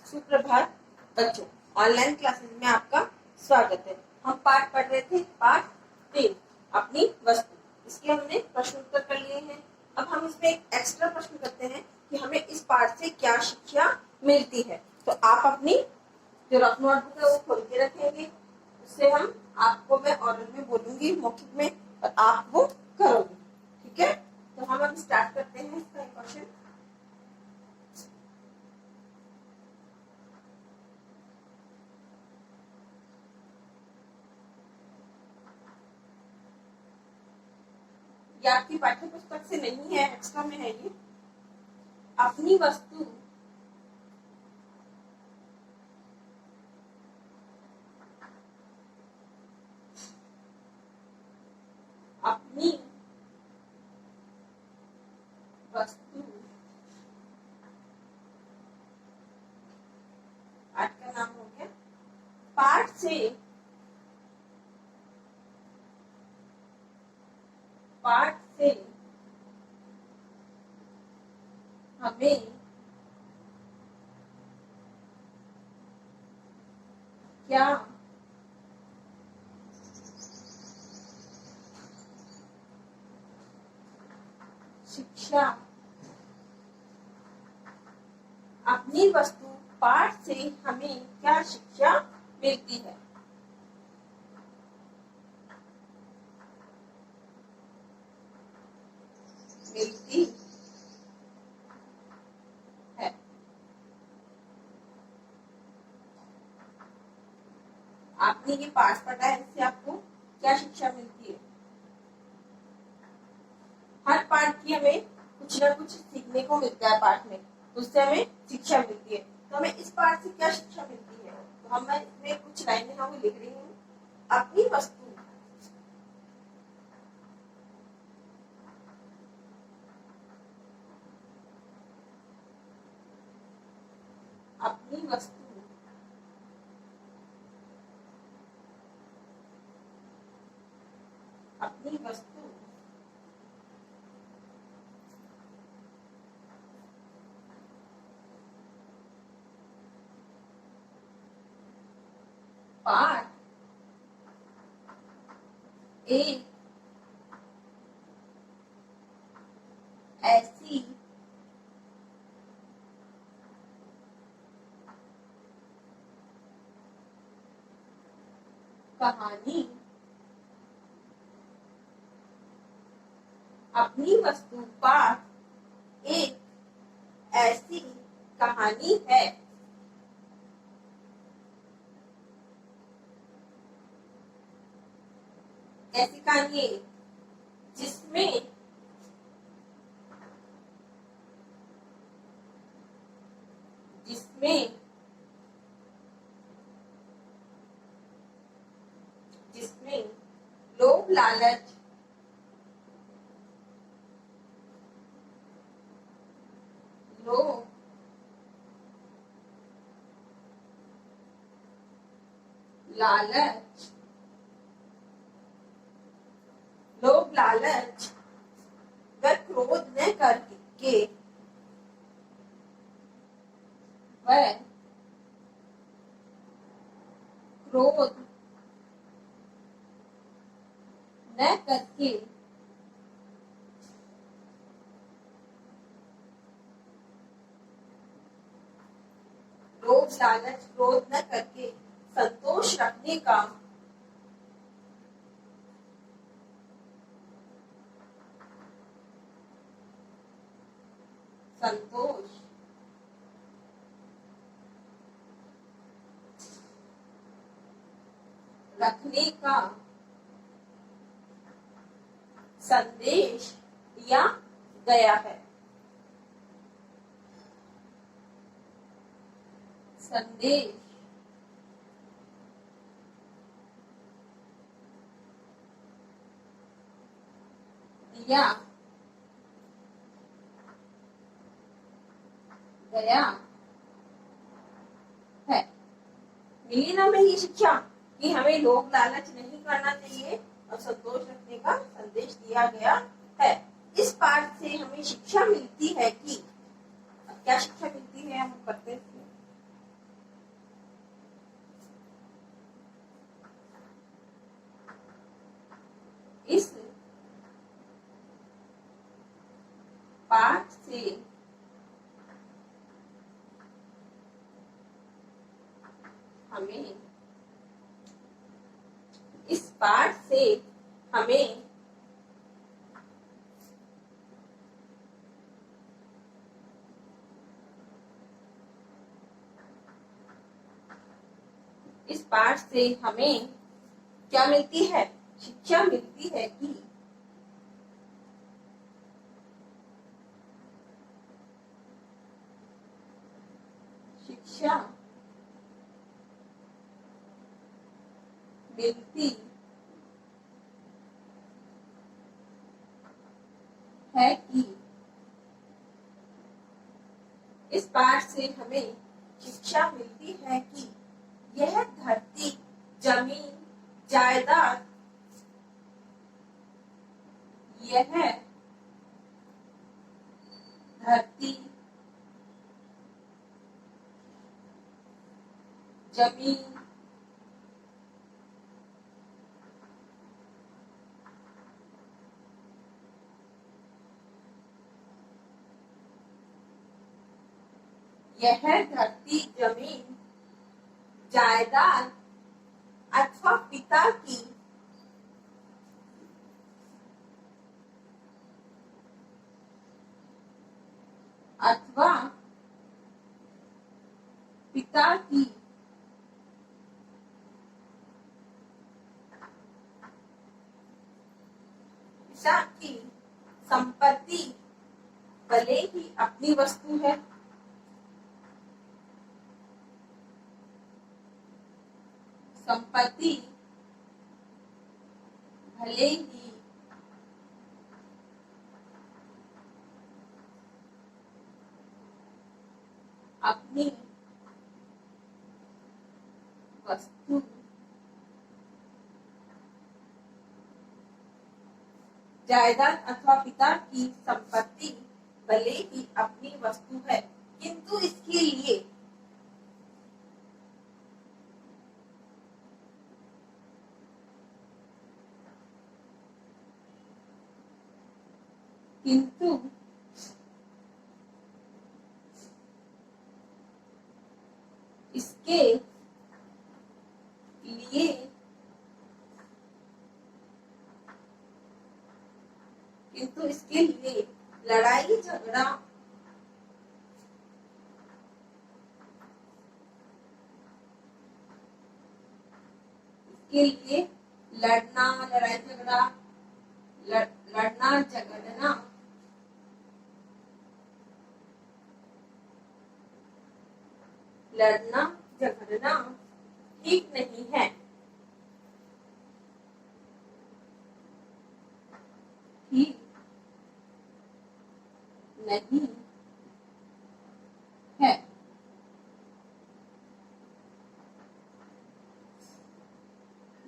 सुप्रभात बच्चों, online classes में आपका स्वागत है। हम पाठ पढ़ रहे थे, पाठ 3 अपनी वस्तु। इसके हमने प्रश्न उत्तर कर लिए हैं। अब हम इसमें एक एक्स्ट्रा प्रश्न करते हैं कि हमें इस पाठ से क्या शिक्षा मिलती है। तो आप अपनी जो रफ नोटबुक है वो खोल के रखेंगे। उससे हम आपको मैं ऑरल में बोलूंगी, मौखिक में, और आप वो करोगे। ठीक है, तो हम अब स्टार्ट करते हैं इसका क्वेश्चन। ये आपकी पाठ्य पुस्तक से नहीं है, एक्स्ट्रा में है ये। अपनी वस्तु अपनी वस्तु पाठ का नाम हो गया। पाठ से हमें क्या शिक्षा, अपनी वस्तु पाठ से हमें क्या शिक्षा मिलती है। मिलती है। आपने ये पाठ पढ़ा है, इससे आपको क्या शिक्षा मिलती है। हर पाठ की हमें कुछ ना कुछ सीखने को मिलता है पाठ में, उससे हमें शिक्षा मिलती है। तो हमें इस पाठ से क्या शिक्षा मिलती है, तो हम मैं इसमें कुछ लाइनें हम लिख रही हूँ। अपनी वस्तु अपनी वस्तु अपनी वस्तु पाठ एक ऐसी कहानी, अपनी वस्तु पाठ एक ऐसी कहानी है ऐसी कहानी है जिसमें जिसमें जिसमें लोभ लालच लोभ लालच लोभ लालच व क्रोध न करके वह क्रोध न करके लोभ लालच क्रोध न करके संतोष रखने का संतोष रखने का संदेश दिया गया है। संदेश दिया गया है। मिली ना हमें ये शिक्षा कि हमें लोभ लालच नहीं करना चाहिए और संतोष रखने का संदेश दिया गया है। इस पाठ से हमें शिक्षा मिलती है कि क्या शिक्षा मिलती है, हम पढ़ते हैं। हमें इस पाठ से हमें क्या मिलती है? शिक्षा मिलती है कि शिक्षा मिलती है कि इस पाठ से हमें शिक्षा मिलती है कि यह धरती, जमीन, जायदाद, यह धरती, जमीन, यह धरती, जमीन, जायदाद अथवा पिता की पिता की संपत्ति भले ही अपनी वस्तु है, संपत्ति भले ही अपनी वस्तु जायदाद अथवा पिता की संपत्ति भले ही अपनी वस्तु है, किंतु इसके लिए इसके लिए लड़ाई झगड़ा लड़ना, लड़ाई झगड़ा, लड़ना झगड़ना लड़ना झगड़ना ठीक नहीं है, ठीक नहीं है।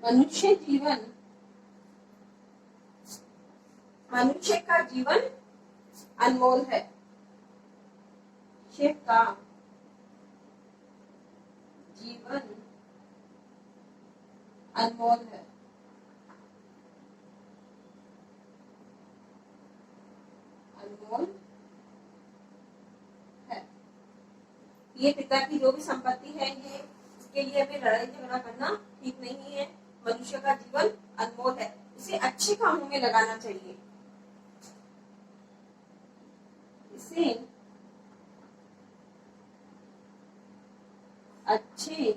मनुष्य का जीवन अनमोल है। मनुष्य का जीवन अनमोल है। अनमोल है। ये पिता की जो भी संपत्ति है, ये इसके लिए हमें लड़ाई झगड़ा करना ठीक नहीं है। मनुष्य का जीवन अनमोल है, इसे अच्छे कामों में लगाना चाहिए। इसे अच्छे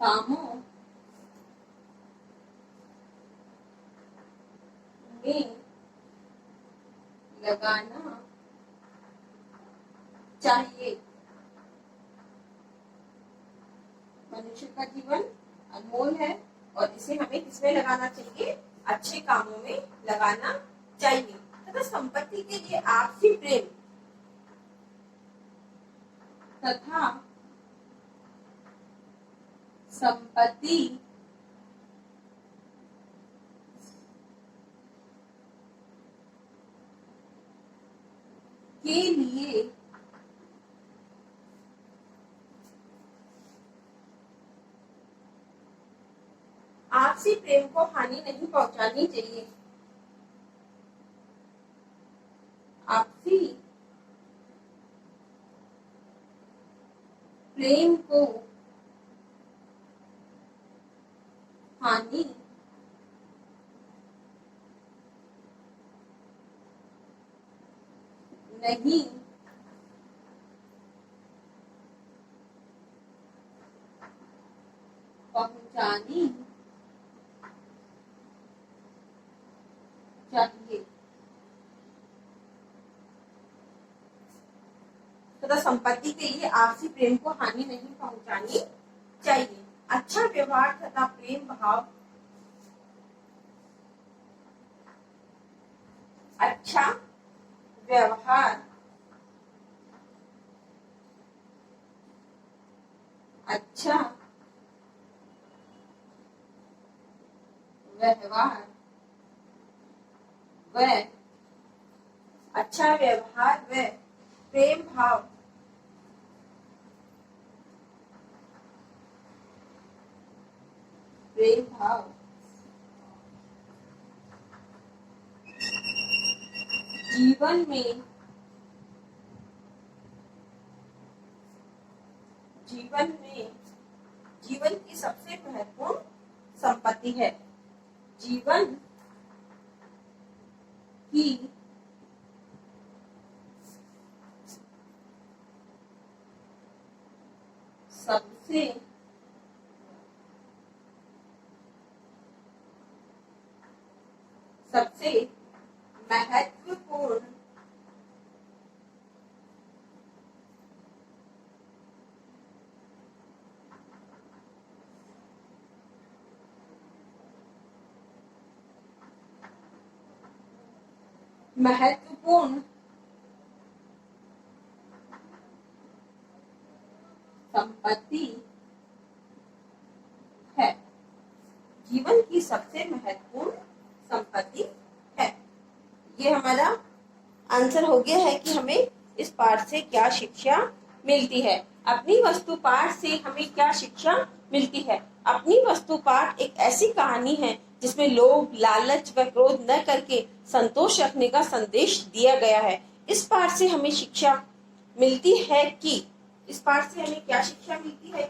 कामों में लगाना चाहिए। मनुष्य का जीवन अनमोल है और इसे हमें किसमें लगाना चाहिए? अच्छे कामों में लगाना चाहिए। तथा संपत्ति के लिए आपसी प्रेम तथा संपत्ति के लिए आपसी प्रेम को हानि नहीं पहुंचानी चाहिए। आपसी प्रेम को हानि नहीं पहुंचानी चाहिए तथा संपत्ति के लिए आपसी प्रेम को हानि नहीं पहुंचानी चाहिए। अच्छा व्यवहार तथा प्रेम भाव, अच्छा व्यवहार, अच्छा व्यवहार व अच्छा व्यवहार व प्रेम भाव जीवन में जीवन की सबसे महत्वपूर्ण संपत्ति है। जीवन की सबसे महत्वपूर्ण संपत्ति है। जीवन की सबसे महत्वपूर्ण संपत्ति है। ये हमारा आंसर हो गया है कि हमें इस पाठ से क्या शिक्षा मिलती है। अपनी वस्तु पाठ से हमें क्या शिक्षा मिलती है। अपनी वस्तु पाठ एक ऐसी कहानी है जिसमें लोभ, लालच व क्रोध न करके संतोष रखने का संदेश दिया गया है। इस पाठ से हमें शिक्षा मिलती है कि इस पाठ से हमें क्या शिक्षा मिलती है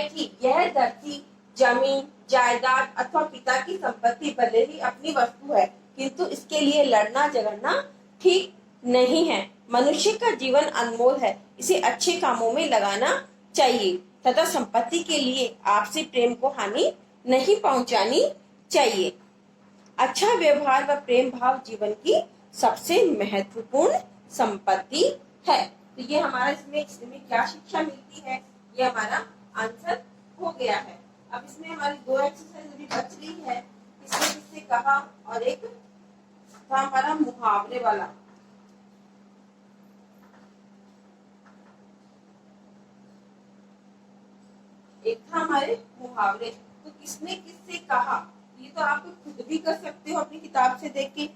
कि यह धरती, जमीन, जायदाद अथवा पिता की संपत्ति भले ही अपनी वस्तु है, किंतु इसके लिए लड़ना झगड़ना ठीक नहीं है। मनुष्य का जीवन अनमोल है, इसे अच्छे कामों में लगाना चाहिए तथा संपत्ति के लिए आपसी प्रेम को हानि नहीं पहुंचानी चाहिए। अच्छा व्यवहार व प्रेम भाव जीवन की सबसे महत्वपूर्ण संपत्ति है। तो ये हमारा इसमें क्या शिक्षा मिलती है, ये हमारा आंसर हो गया है। अब इसमें हमारी दो एक्सरसाइज अभी बच रही है। इसमें किससे कहा और एक था हमारा मुहावरे वाला। एक था हमारे मुहावरे। तो किसने किससे कहा, ये तो आप खुद भी कर सकते हो अपनी किताब से देख के,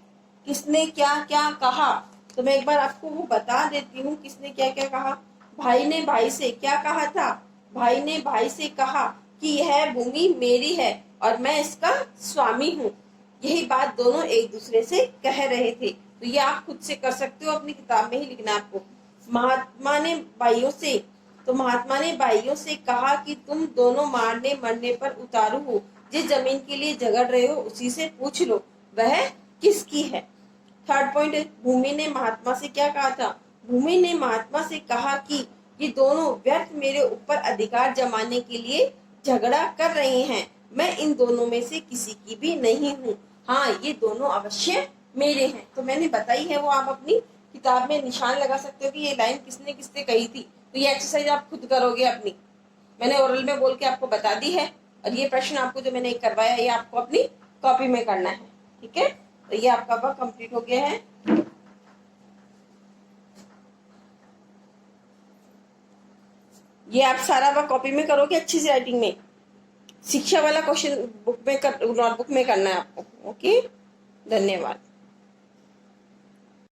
किसने क्या क्या कहा। तो मैं एक बार आपको वो बता देती हूँ किसने क्या क्या कहा। भाई ने भाई से क्या कहा था, भाई ने भाई से कहा कि यह भूमि मेरी है और मैं इसका स्वामी हूँ। यही बात दोनों एक दूसरे से कह रहे थे। तो ये आप खुद से कर सकते हो, अपनी किताब में ही लिखना आपको। महात्मा ने भाइयों से कहा कि तुम दोनों मारने मरने पर उतारू हो, जिस जमीन के लिए झगड़ रहे हो उसी से पूछ लो वह किसकी है। थर्ड पॉइंट है, भूमि ने महात्मा से क्या कहा था। भूमि ने महात्मा से कहा कि ये दोनों व्यर्थ मेरे ऊपर अधिकार जमाने के लिए झगड़ा कर रहे हैं, मैं इन दोनों में से किसी की भी नहीं हूँ। हाँ, ये दोनों अवश्य मेरे हैं। तो मैंने बताई है, वो आप अपनी किताब में निशान लगा सकते हो कि ये लाइन किसने किसने कही थी। तो ये एक्सरसाइज आप खुद करोगे अपनी, मैंने ओरल में बोल के आपको बता दी है। और ये प्रश्न आपको जो मैंने करवाया ये आपको अपनी कॉपी में करना है, ठीक है। तो ये आपका वर्क कंप्लीट हो गया है। ये आप सारा वर्क कॉपी में करोगे अच्छी सी राइटिंग में। शिक्षा वाला क्वेश्चन बुक में नोटबुक में करना है आपको। ओके, धन्यवाद।